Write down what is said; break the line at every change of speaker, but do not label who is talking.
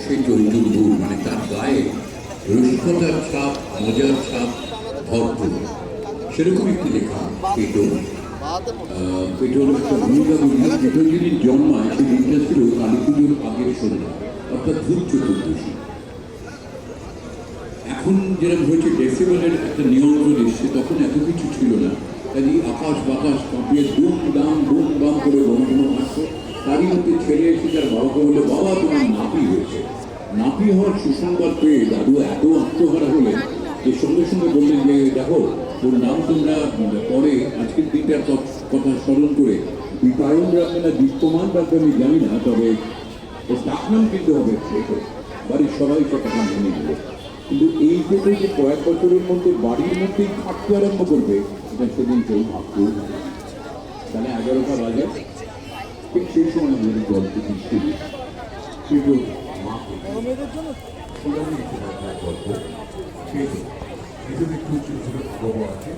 সেই চরিত্রগুলো মানে তার গায়ে রসিকতার ছাপ, মজার ছাপ ভরপুর। সেরকম একটি লেখা পেটো। পেটোর একটা ভূমিকা বলি। পেটো যেদিন জন্মায় সেই দিনটা ছিল কালী পুজোর আগের সন্ধ্যা, অর্থাৎ ভূত চতুর্দশী। এখন যেরকম হয়েছে ডেসিবেলের একটা নিয়ন্ত্রণ এসছে, তখন এত কিছু ছিল না। কাজে আকাশ বাতাস কাঁপিয়ে দুম দাম করে বন্ধু আসতো। তারই মধ্যে ছেলে এসে তার বাবাকে বললো, বাবা তোমার নাতি হয়েছে। নাতি হওয়ার সুসংবাদ পেয়ে দাদু এত আত্মহারা হলেন যে সঙ্গে সঙ্গে বললেন যে দেখো, ওর নাম তোমরা পরে আজকের দিনটার কথা স্মরণ করে বিপায়ন রাখবে না দীপ্যমান রাখবে আমি জানি না, তবে ওর ডাকনাম কিন্তু হবে পেটো। বাড়ির সবাই সেটা মেনে নেবে। কিন্তু এই পেটো যে কয়েক বছরের মধ্যে বাড়ির মধ্যেই থাকতে আরম্ভ করবে, এটা সেদিন কেউ ভাবতেও না। তাহলে 11টা বাজে, ঠিক সেই সময় আমাদের গল্প শুরু। পেটো মাকে গল্প পেটো এদের একটু ছোট ছোট খবর আছে।